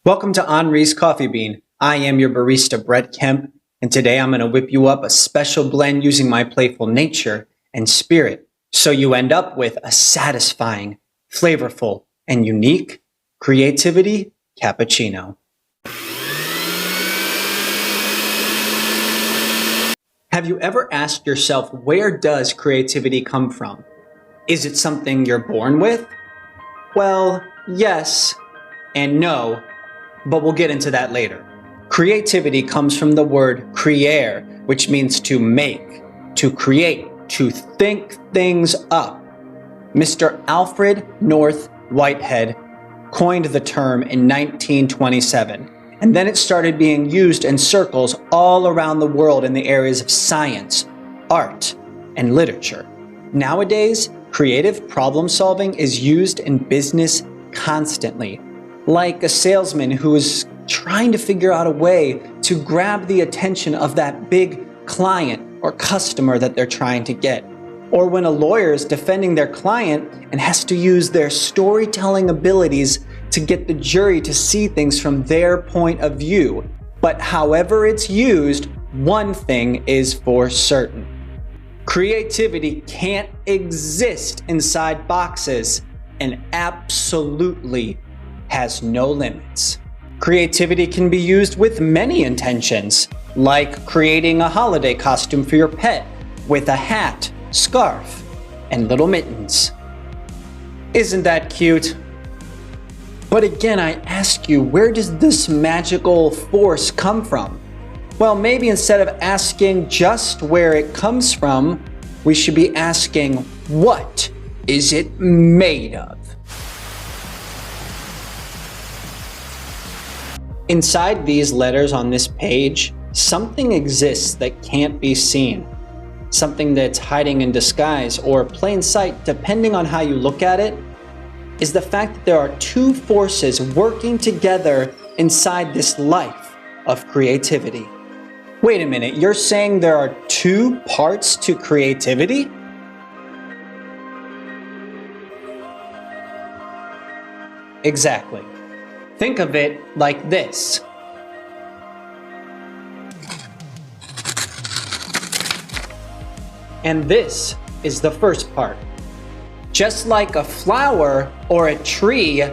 Welcome to Henri's Coffee Bean. I am your barista, Brett Kemp, and today I'm going to whip you up a special blend using my playful nature and spirit, so you end up with a satisfying, flavorful, and unique creativity cappuccino. Have you ever asked yourself, where does creativity come from? Is it something you're born with? Well, yes and no, but we'll get into that later. Creativity comes from the word creare, which means to make, to create, to think things up. Mr. Alfred North Whitehead coined the term in 1927, and then it started being used in circles all around the world in the areas of science, art, and literature. Nowadays, creative problem solving is used in business constantly, like a salesman who is trying to figure out a way to grab the attention of that big client or customer that they're trying to get. Or when a lawyer is defending their client and has to use their storytelling abilities to get the jury to see things from their point of view. But however it's used, one thing is for certain. Creativity can't exist inside boxes and absolutely has no limits. Creativity can be used with many intentions, like creating a holiday costume for your pet with a hat, scarf, and little mittens. Isn't that cute? But again, I ask you, where does this magical force come from? Well, maybe instead of asking just where it comes from, we should be asking, what is it made of? Inside these letters on this page, something exists that can't be seen. Something that's hiding in disguise or plain sight, depending on how you look at it, is the fact that there are two forces working together inside this life of creativity. Wait a minute, you're saying there are two parts to creativity? Exactly. Think of it like this. And this is the first part. Just like a flower or a tree,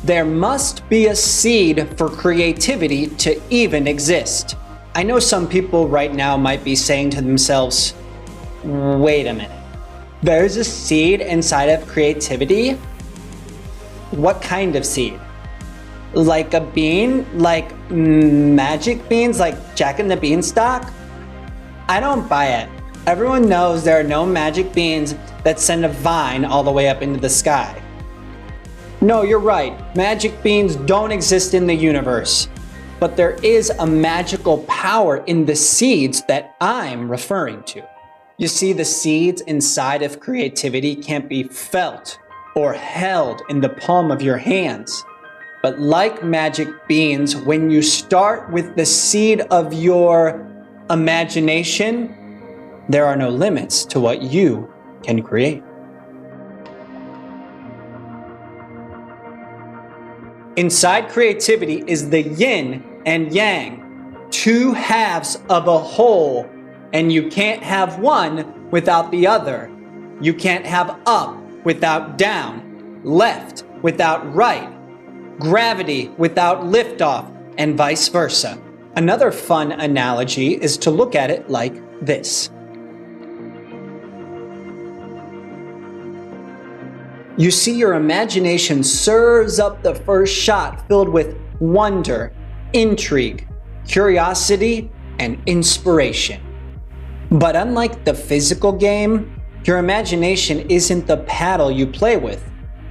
there must be a seed for creativity to even exist. I know some people right now might be saying to themselves, wait a minute, there's a seed inside of creativity? What kind of seed? Like a bean? Like magic beans? Like Jack and the Beanstalk? I don't buy it. Everyone knows there are no magic beans that send a vine all the way up into the sky. No, you're right. Magic beans don't exist in the universe. But there is a magical power in the seeds that I'm referring to. You see, the seeds inside of creativity can't be felt or held in the palm of your hands. But like magic beans, when you start with the seed of your imagination, there are no limits to what you can create. Inside creativity is the yin and yang, two halves of a whole, and you can't have one without the other. You can't have up without down, left without right, gravity without liftoff, and vice versa. Another fun analogy is to look at it like this. You see, your imagination serves up the first shot filled with wonder, intrigue, curiosity, and inspiration. But unlike the physical game, your imagination isn't the paddle you play with.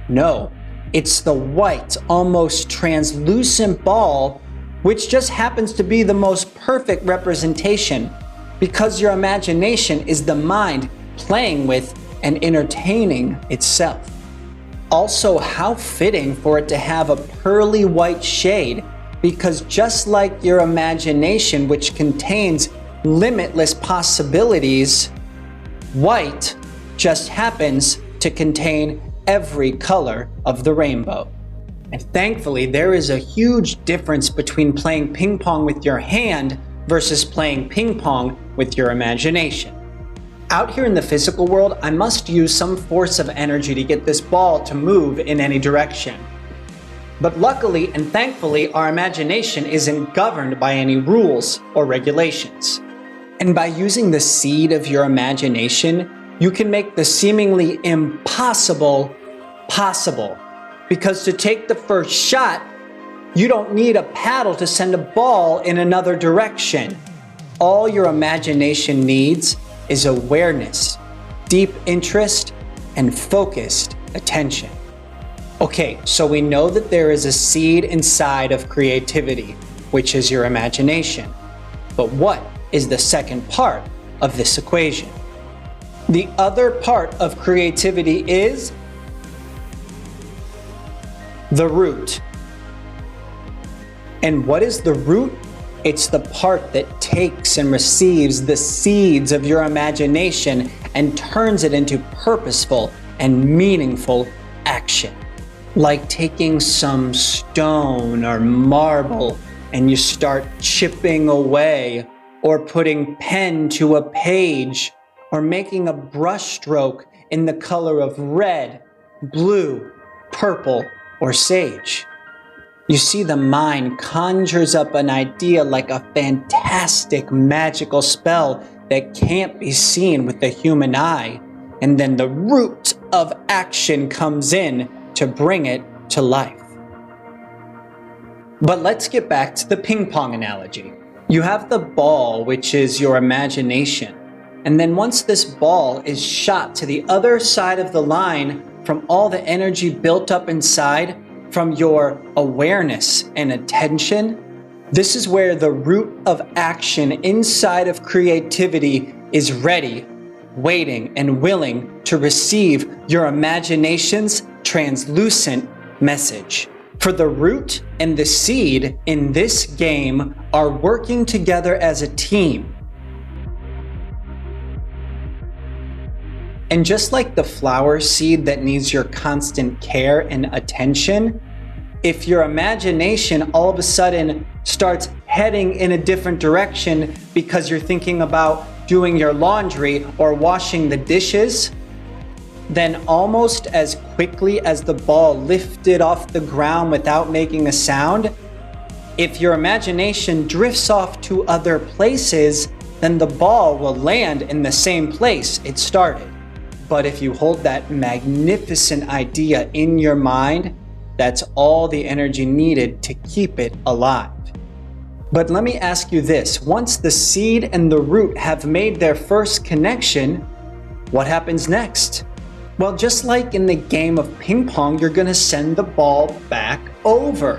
No, it's the white, almost translucent ball, which just happens to be the most perfect representation, because your imagination is the mind playing with and entertaining itself. Also, how fitting for it to have a pearly white shade, because just like your imagination, which contains limitless possibilities, white just happens to contain every color of the rainbow. And thankfully, there is a huge difference between playing ping pong with your hand versus playing ping pong with your imagination. Out here in the physical world, I must use some force of energy to get this ball to move in any direction. But luckily and thankfully, our imagination isn't governed by any rules or regulations. And by using the seed of your imagination, you can make the seemingly impossible possible. Because to take the first shot, you don't need a paddle to send a ball in another direction. All your imagination needs is awareness, deep interest, and focused attention. Okay, so we know that there is a seed inside of creativity, which is your imagination. But what is the second part of this equation? The other part of creativity is the root. And what is the root? It's the part that takes and receives the seeds of your imagination and turns it into purposeful and meaningful action. Like taking some stone or marble and you start chipping away, or putting pen to a page, or making a brushstroke in the color of red, blue, purple, or sage. You see, the mind conjures up an idea like a fantastic magical spell that can't be seen with the human eye, and then the root of action comes in to bring it to life. But let's get back to the ping pong analogy. You have the ball, which is your imagination, and then once this ball is shot to the other side of the line from all the energy built up inside, from your awareness and attention, this is where the root of action inside of creativity is ready, waiting, and willing to receive your imagination's translucent message. For the root and the seed in this game are working together as a team. And just like the flower seed that needs your constant care and attention, if your imagination all of a sudden starts heading in a different direction because you're thinking about doing your laundry or washing the dishes, then almost as quickly as the ball lifted off the ground without making a sound, if your imagination drifts off to other places, then the ball will land in the same place it started. But if you hold that magnificent idea in your mind, that's all the energy needed to keep it alive. But let me ask you this, once the seed and the root have made their first connection, what happens next? Well, just like in the game of ping pong, you're going to send the ball back over,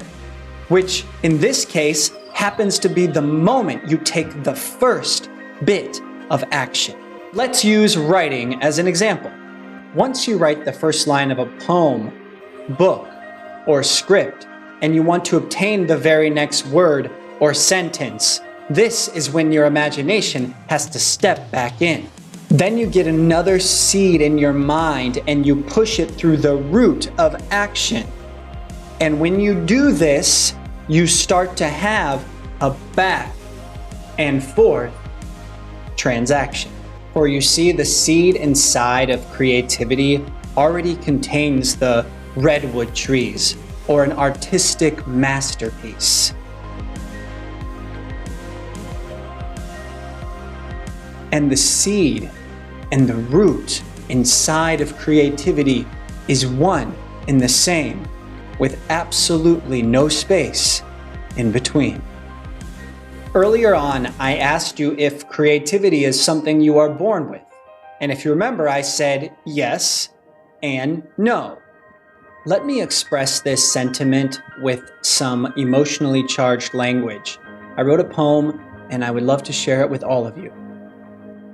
which in this case happens to be the moment you take the first bit of action. Let's use writing as an example. Once you write the first line of a poem, book, or script, and you want to obtain the very next word or sentence, this is when your imagination has to step back in. Then you get another seed in your mind and you push it through the root of action. And when you do this, you start to have a back and forth transaction. For you see, the seed inside of creativity already contains the redwood trees or an artistic masterpiece. And the seed and the root inside of creativity is one and the same, with absolutely no space in between. Earlier on, I asked you if creativity is something you are born with. And if you remember, I said yes and no. Let me express this sentiment with some emotionally charged language. I wrote a poem and I would love to share it with all of you.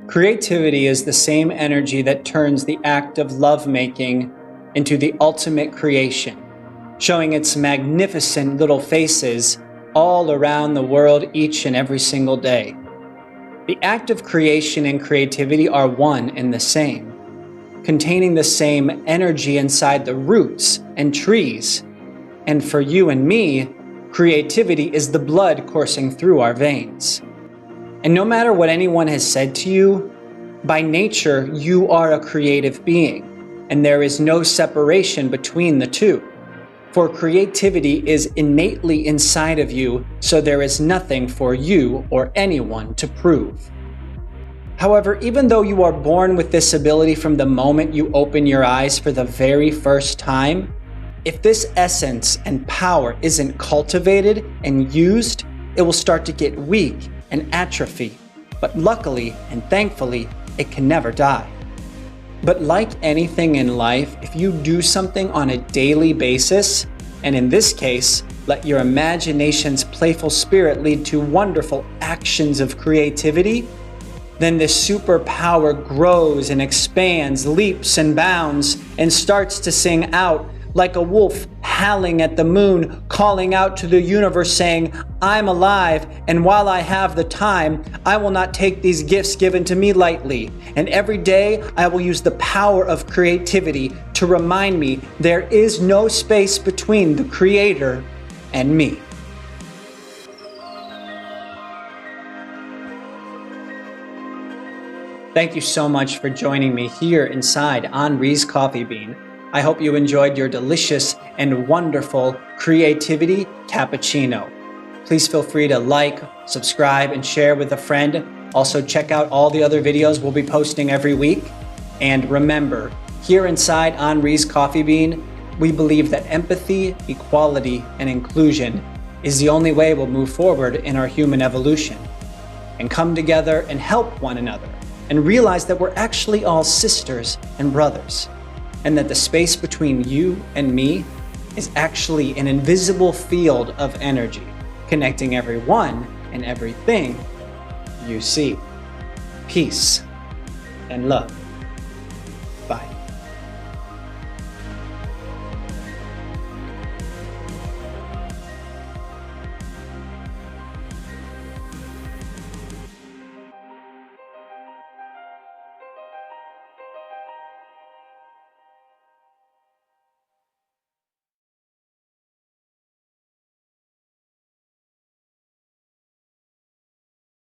Creativity is the same energy that turns the act of lovemaking into the ultimate creation, showing its magnificent little faces all around the world each and every single day. The act of creation and creativity are one and the same, containing the same energy inside the roots and trees, And for you and me, creativity is the blood coursing through our veins. And no matter what anyone has said to you, by nature, you are a creative being, and there is no separation between the two. For creativity is innately inside of you, so there is nothing for you or anyone to prove. However, even though you are born with this ability from the moment you open your eyes for the very first time, if this essence and power isn't cultivated and used, it will start to get weak and atrophy. But luckily and thankfully, it can never die. But like anything in life, if you do something on a daily basis, and in this case, let your imagination's playful spirit lead to wonderful actions of creativity, then this superpower grows and expands, leaps and bounds, and starts to sing out like a wolf howling at the moon, calling out to the universe saying, "I'm alive, and while I have the time, I will not take these gifts given to me lightly. And every day I will use the power of creativity to remind me there is no space between the Creator and me." Thank you so much for joining me here inside Henri's Coffee Bean. I hope you enjoyed your delicious and wonderful creativity cappuccino. Please feel free to like, subscribe, and share with a friend. Also, check out all the other videos we'll be posting every week. And remember, here inside Henri's Coffee Bean, we believe that empathy, equality, and inclusion is the only way we'll move forward in our human evolution. And come together and help one another, and realize that we're actually all sisters and brothers. And that the space between you and me is actually an invisible field of energy, connecting everyone and everything you see. Peace and love.